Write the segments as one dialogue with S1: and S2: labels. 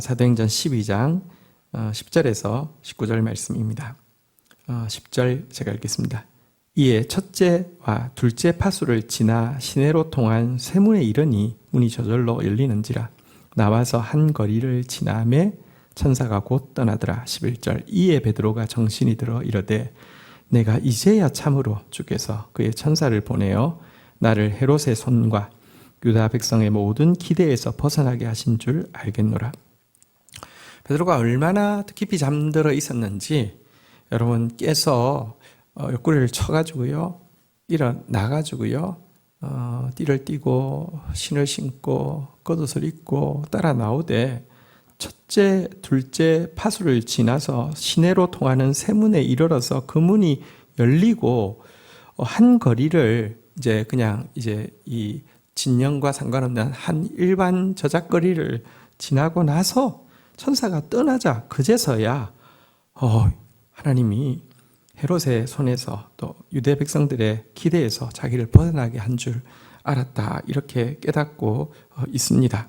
S1: 사도행전 12장 10절에서 19절 말씀입니다. 10절 제가 읽겠습니다. 이에 첫째와 둘째 파수를 지나 시내로 통한 쇠문에 이르니 문이 저절로 열리는지라. 나와서 한 거리를 지나매 천사가 곧 떠나더라. 11절 이에 베드로가 정신이 들어 이르되 내가 이제야 참으로 주께서 그의 천사를 보내어 나를 헤롯의 손과 유다 백성의 모든 기대에서 벗어나게 하신 줄 알겠노라. 베드로가 얼마나 깊이 잠들어 있었는지 여러분 깨서 옆구리를 쳐가지고요 일어나가지고요 띠를 띠고 신을 신고 겉옷을 입고 따라 나오되 첫째, 둘째 파수를 지나서 시내로 통하는 쇠문에 이르러서 그 문이 열리고 한 거리를 이제 그냥 이제 이 진영과 상관없는 한 일반 저작거리를 지나고 나서 천사가 떠나자 그제서야 하나님이 헤롯의 손에서 또 유대 백성들의 기대에서 자기를 벗어나게 한 줄 알았다 이렇게 깨닫고 있습니다.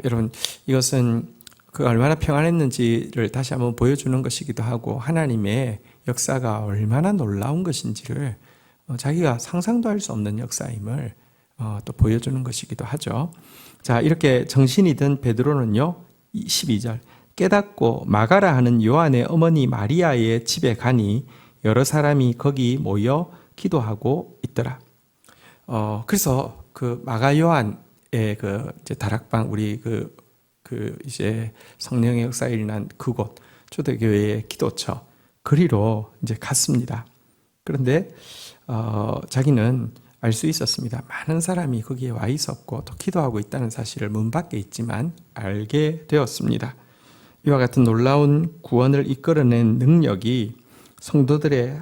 S1: 여러분 이것은 그 얼마나 평안했는지를 다시 한번 보여주는 것이기도 하고 하나님의 역사가 얼마나 놀라운 것인지를 자기가 상상도 할 수 없는 역사임을 또 보여주는 것이기도 하죠. 자, 이렇게 정신이 든 베드로는요 12절 깨닫고 마가라 하는 요한의 어머니 마리아의 집에 가니 여러 사람이 거기 모여 기도하고 있더라. 그래서 그 마가 요한의 그 이제 다락방 우리 이제 성령의 역사에 일어난 그곳 초대교회의 기도처 그리로 이제 갔습니다. 그런데 자기는 알 수 있었습니다. 많은 사람이 거기에 와 있었고 또 기도하고 있다는 사실을 문 밖에 있지만 알게 되었습니다. 이와 같은 놀라운 구원을 이끌어낸 능력이 성도들의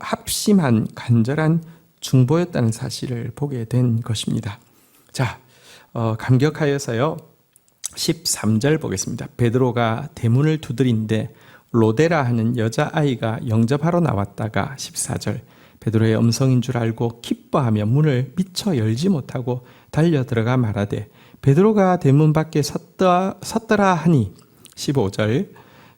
S1: 합심한 간절한 중보였다는 사실을 보게 된 것입니다. 자, 감격하여서요 13절 보겠습니다. 베드로가 대문을 두드린데 로데라 하는 여자아이가 영접하러 나왔다가 14절 베드로의 음성인 줄 알고 기뻐하며 문을 미처 열지 못하고 달려 들어가 말하되 베드로가 대문 밖에 섰더라 하니 15절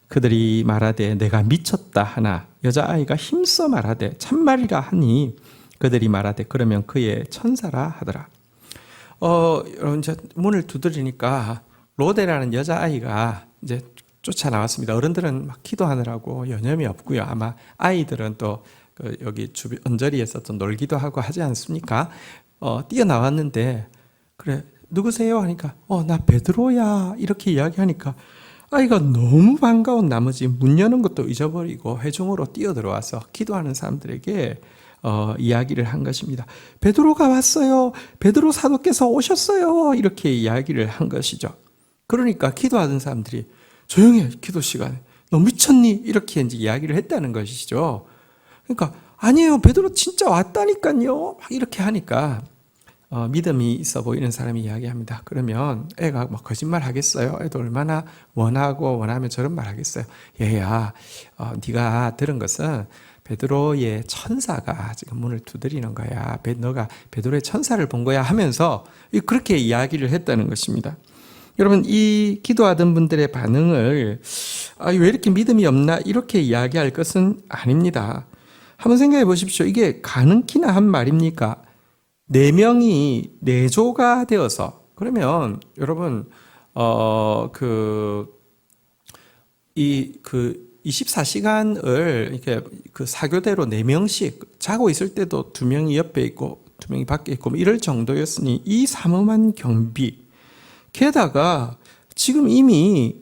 S1: 그들이 말하되 내가 미쳤다 하나 여자아이가 힘써 말하되 참말이라 하니 그들이 말하되 그러면 그의 천사라 하더라. 여러분 문을 두드리니까 로데라는 여자아이가 이제 쫓아 나왔습니다. 어른들은 막 기도하느라고 여념이 없고요. 아마 아이들은 또 여기 주변 언저리에서 또 놀기도 하고 하지 않습니까? 뛰어나왔는데 그래 누구세요? 하니까 나 베드로야 이렇게 이야기하니까 아이가 너무 반가운 나머지 문 여는 것도 잊어버리고 회중으로 뛰어들어와서 기도하는 사람들에게 이야기를 한 것입니다. 베드로가 왔어요. 베드로 사도께서 오셨어요. 이렇게 이야기를 한 것이죠. 그러니까 기도하던 사람들이 조용히 해 기도 시간에 너 미쳤니? 이렇게 이제 이야기를 했다는 것이죠. 그러니까 아니에요. 베드로 진짜 왔다니까요. 막 이렇게 하니까 믿음이 있어 보이는 사람이 이야기합니다. 그러면 애가 막 거짓말 하겠어요? 애도 얼마나 원하면 저런 말 하겠어요? 얘야, 네가 들은 것은 베드로의 천사가 지금 문을 두드리는 거야. 너가 베드로의 천사를 본 거야 하면서 그렇게 이야기를 했다는 것입니다. 여러분 이 기도하던 분들의 반응을 왜 이렇게 믿음이 없나 이렇게 이야기할 것은 아닙니다. 한번 생각해 보십시오. 이게 가능키나 한 말입니까? 4명이 4조가 되어서 그러면 여러분 24시간을 이렇게 그 사교대로 4명씩 자고 있을 때도 2명이 옆에 있고 2명이 밖에 있고 이럴 정도였으니 이 삼엄한 경비 게다가 지금 이미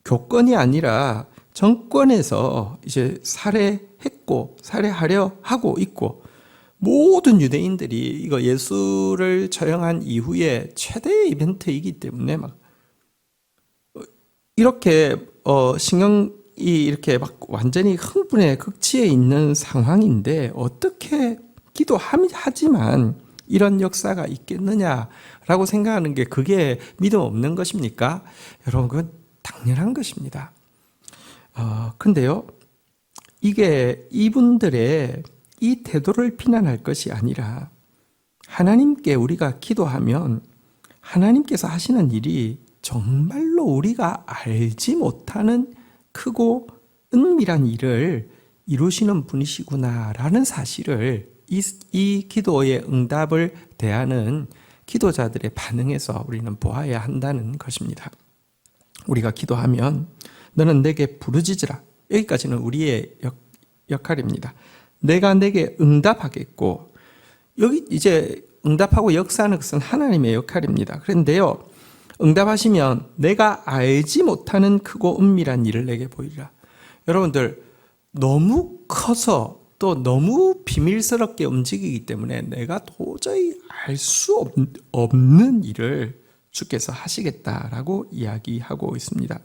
S1: 교권이 아니라 정권에서 이제 살해하려 하고 있고 모든 유대인들이 이거 예수를 처형한 이후에 최대의 이벤트이기 때문에 막 이렇게 신경이 이렇게 막 완전히 흥분의 극치에 있는 상황인데 어떻게 기도하지만 이런 역사가 있겠느냐라고 생각하는 게 그게 믿음 없는 것입니까? 여러분 그건 당연한 것입니다. 근데요 이게 이분들의 이 태도를 비난할 것이 아니라 하나님께 우리가 기도하면 하나님께서 하시는 일이 정말로 우리가 알지 못하는 크고 은밀한 일을 이루시는 분이시구나라는 사실을 이 기도의 응답을 대하는 기도자들의 반응에서 우리는 보아야 한다는 것입니다. 우리가 기도하면 너는 내게 부르짖으라. 여기까지는 우리의 역할입니다. 내가 내게 응답하겠고, 여기 이제 응답하고 역사하는 것은 하나님의 역할입니다. 그런데요, 응답하시면 내가 알지 못하는 크고 은밀한 일을 내게 보이리라. 여러분들, 너무 커서 또 너무 비밀스럽게 움직이기 때문에 내가 도저히 알 수 없는 일을 주께서 하시겠다라고 이야기하고 있습니다.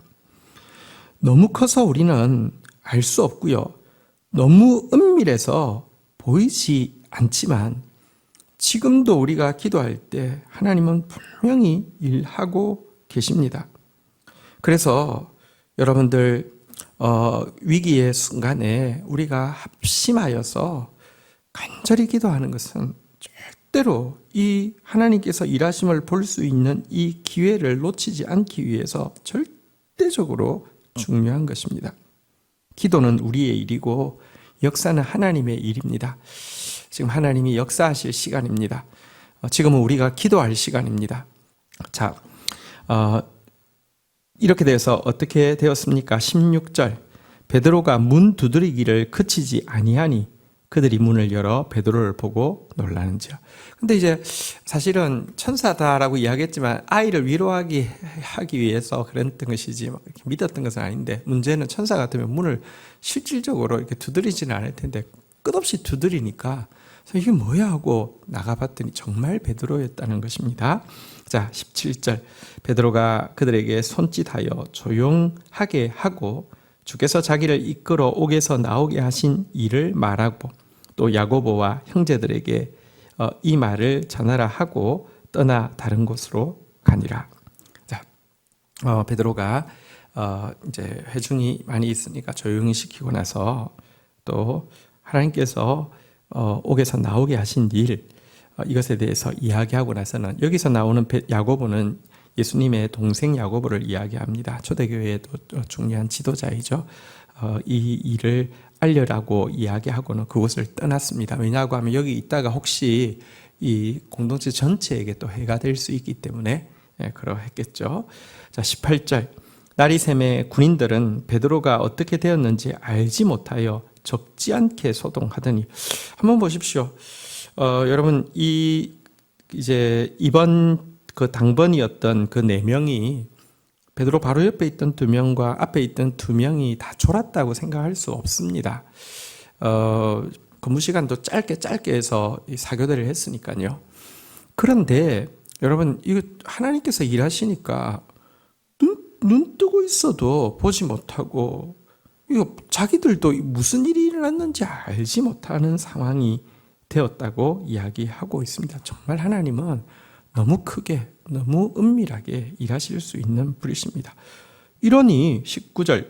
S1: 너무 커서 우리는 알 수 없고요. 너무 은밀해서 보이지 않지만 지금도 우리가 기도할 때 하나님은 분명히 일하고 계십니다. 그래서 여러분들 위기의 순간에 우리가 합심하여서 간절히 기도하는 것은 절대로 이 하나님께서 일하심을 볼 수 있는 이 기회를 놓치지 않기 위해서 절대적으로 중요한 것입니다. 기도는 우리의 일이고 역사는 하나님의 일입니다. 지금 하나님이 역사하실 시간입니다. 지금은 우리가 기도할 시간입니다. 자, 이렇게 돼서 어떻게 되었습니까? 16절, 베드로가 문 두드리기를 그치지 아니하니 그들이 문을 열어 베드로를 보고 놀라는지라. 근데 이제 사실은 천사다라고 이야기했지만 아이를 위로하기 위해서 그랬던 것이지 이렇게 믿었던 것은 아닌데, 문제는 천사 같으면 문을 실질적으로 이렇게 두드리지는 않을 텐데 끝없이 두드리니까 이게 뭐야 하고 나가봤더니 정말 베드로였다는 것입니다. 자, 17절, 베드로가 그들에게 손짓하여 조용하게 하고 주께서 자기를 이끌어 옥에서 나오게 하신 일을 말하고 또 야고보와 형제들에게 이 말을 전하라 하고 떠나 다른 곳으로 가니라. 자, 베드로가 이제 회중이 많이 있으니까 조용히 시키고 나서 또 하나님께서 옥에서 나오게 하신 일, 이것에 대해서 이야기하고 나서는 여기서 나오는 야고보는 예수님의 동생 야고보를 이야기합니다. 초대교회에도 중요한 지도자이죠. 이 일을 알려라고 이야기하고는 그곳을 떠났습니다. 왜냐하고 하면 여기 있다가 혹시 이 공동체 전체에게 또 해가 될 수 있기 때문에 그러했겠죠. 자, 18절, 날이 새매 군인들은 베드로가 어떻게 되었는지 알지 못하여 적지 않게 소동하더니. 한번 보십시오. 여러분, 이제 이번 그 당번이었던 그 4명이 베드로 바로 옆에 있던 2명과 앞에 있던 2명이 다 졸았다고 생각할 수 없습니다. 근무 시간도 짧게 해서 이 사교대를 했으니까요. 그런데 여러분, 이거 하나님께서 일하시니까 눈 뜨고 있어도 보지 못하고, 이거 자기들도 무슨 일이 일어났는지 알지 못하는 상황이 되었다고 이야기하고 있습니다. 정말 하나님은 너무 크게, 너무 은밀하게 일하실 수 있는 분이십니다. 이러니 19절,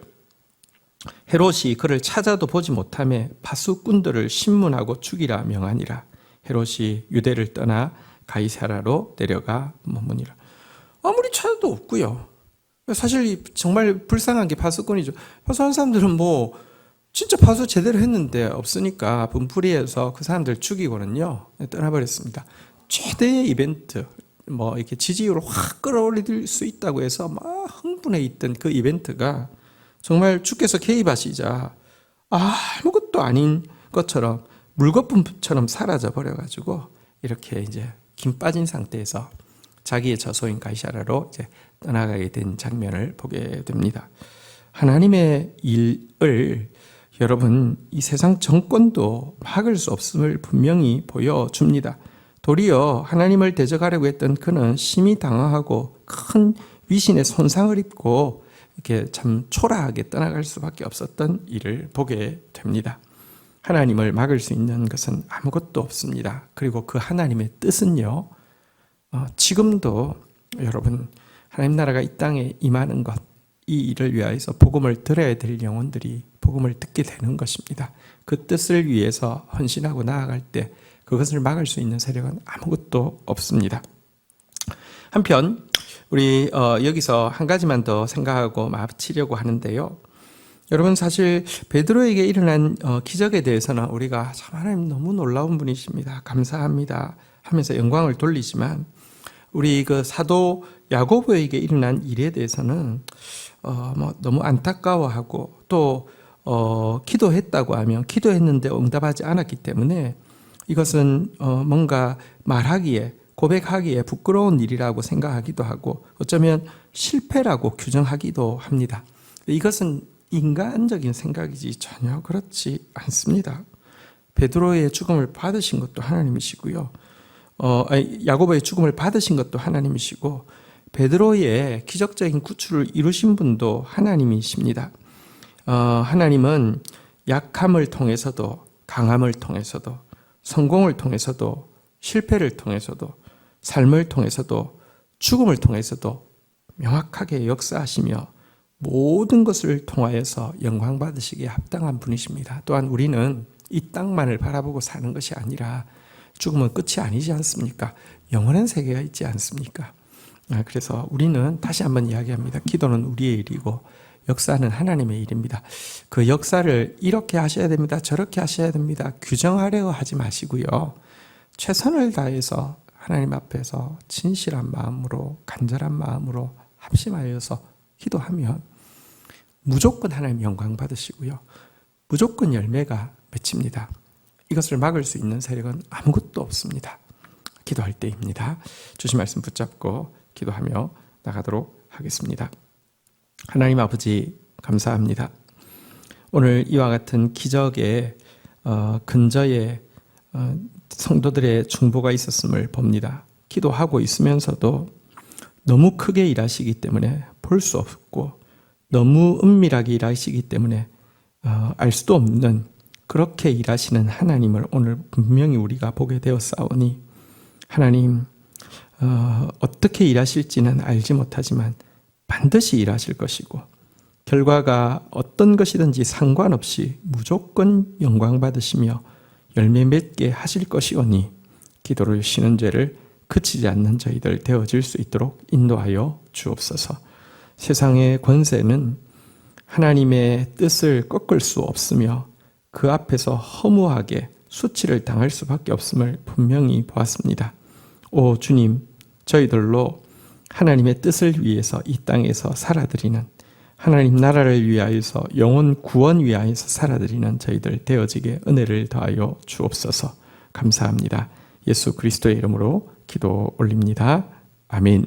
S1: 헤롯이 그를 찾아도 보지 못하며 파수꾼들을 신문하고 죽이라 명하니라. 헤롯이 유대를 떠나 가이사라로 내려가 머무니라. 아무리 찾아도 없고요. 사실 정말 불쌍한 게 파수꾼이죠. 파수한 사람들은 뭐 진짜 파수 제대로 했는데 없으니까 분풀이해서 그 사람들 죽이고는요 떠나버렸습니다. 최대의 이벤트, 뭐 이렇게 지지율을 확 끌어올릴 수 있다고 해서 막 흥분해 있던 그 이벤트가 정말 주께서 개입하시자 아무것도 아닌 것처럼 물거품처럼 사라져 버려가지고 이렇게 이제 김 빠진 상태에서 자기의 저소인 가이사라로 이제 떠나가게 된 장면을 보게 됩니다. 하나님의 일을 여러분, 이 세상 정권도 막을 수 없음을 분명히 보여줍니다. 도리어 하나님을 대적하려고 했던 그는 심히 당황하고 큰 위신의 손상을 입고 이렇게 참 초라하게 떠나갈 수밖에 없었던 일을 보게 됩니다. 하나님을 막을 수 있는 것은 아무것도 없습니다. 그리고 그 하나님의 뜻은요, 지금도 여러분, 하나님 나라가 이 땅에 임하는 것, 이 일을 위하여서 복음을 들어야 될 영혼들이 복음을 듣게 되는 것입니다. 그 뜻을 위해서 헌신하고 나아갈 때 그것을 막을 수 있는 세력은 아무것도 없습니다. 한편 우리 여기서 한 가지만 더 생각하고 마치려고 하는데요. 여러분, 사실 베드로에게 일어난 기적에 대해서는 우리가 참 하나님 너무 놀라운 분이십니다, 감사합니다 하면서 영광을 돌리지만, 우리 그 사도 야고보에게 일어난 일에 대해서는 너무 안타까워하고, 또 기도했다고 하면 기도했는데 응답하지 않았기 때문에 이것은 뭔가 말하기에, 고백하기에 부끄러운 일이라고 생각하기도 하고, 어쩌면 실패라고 규정하기도 합니다. 이것은 인간적인 생각이지 전혀 그렇지 않습니다. 베드로의 죽음을 받으신 것도 하나님이시고요. 야고보의 죽음을 받으신 것도 하나님이시고, 베드로의 기적적인 구출을 이루신 분도 하나님이십니다. 하나님은 약함을 통해서도, 강함을 통해서도, 성공을 통해서도, 실패를 통해서도, 삶을 통해서도, 죽음을 통해서도 명확하게 역사하시며 모든 것을 통하여서 영광 받으시기에 합당한 분이십니다. 또한 우리는 이 땅만을 바라보고 사는 것이 아니라 죽음은 끝이 아니지 않습니까? 영원한 세계가 있지 않습니까? 그래서 우리는 다시 한번 이야기합니다. 기도는 우리의 일이고 역사는 하나님의 일입니다. 그 역사를 이렇게 하셔야 됩니다, 저렇게 하셔야 됩니다 규정하려고 하지 마시고요. 최선을 다해서 하나님 앞에서 진실한 마음으로, 간절한 마음으로 합심하여서 기도하면 무조건 하나님 영광 받으시고요, 무조건 열매가 맺힙니다. 이것을 막을 수 있는 세력은 아무것도 없습니다. 기도할 때입니다. 주신 말씀 붙잡고 기도하며 나가도록 하겠습니다. 하나님 아버지, 감사합니다. 오늘 이와 같은 기적의 근저에 성도들의 중보가 있었음을 봅니다. 기도하고 있으면서도 너무 크게 일하시기 때문에 볼 수 없고, 너무 은밀하게 일하시기 때문에 알 수도 없는, 그렇게 일하시는 하나님을 오늘 분명히 우리가 보게 되었사오니, 하나님 어떻게 일하실지는 알지 못하지만 반드시 일하실 것이고, 결과가 어떤 것이든지 상관없이 무조건 영광 받으시며 열매 맺게 하실 것이오니, 기도를 쉬는 죄를 그치지 않는 저희들 되어질 수 있도록 인도하여 주옵소서. 세상의 권세는 하나님의 뜻을 꺾을 수 없으며 그 앞에서 허무하게 수치를 당할 수밖에 없음을 분명히 보았습니다. 오 주님, 저희들로 하나님의 뜻을 위해서 이 땅에서 살아드리는, 하나님 나라를 위하여서, 영혼 구원 위하여서 살아드리는 저희들 되어지게 은혜를 더하여 주옵소서. 감사합니다. 예수 그리스도의 이름으로 기도 올립니다. 아멘.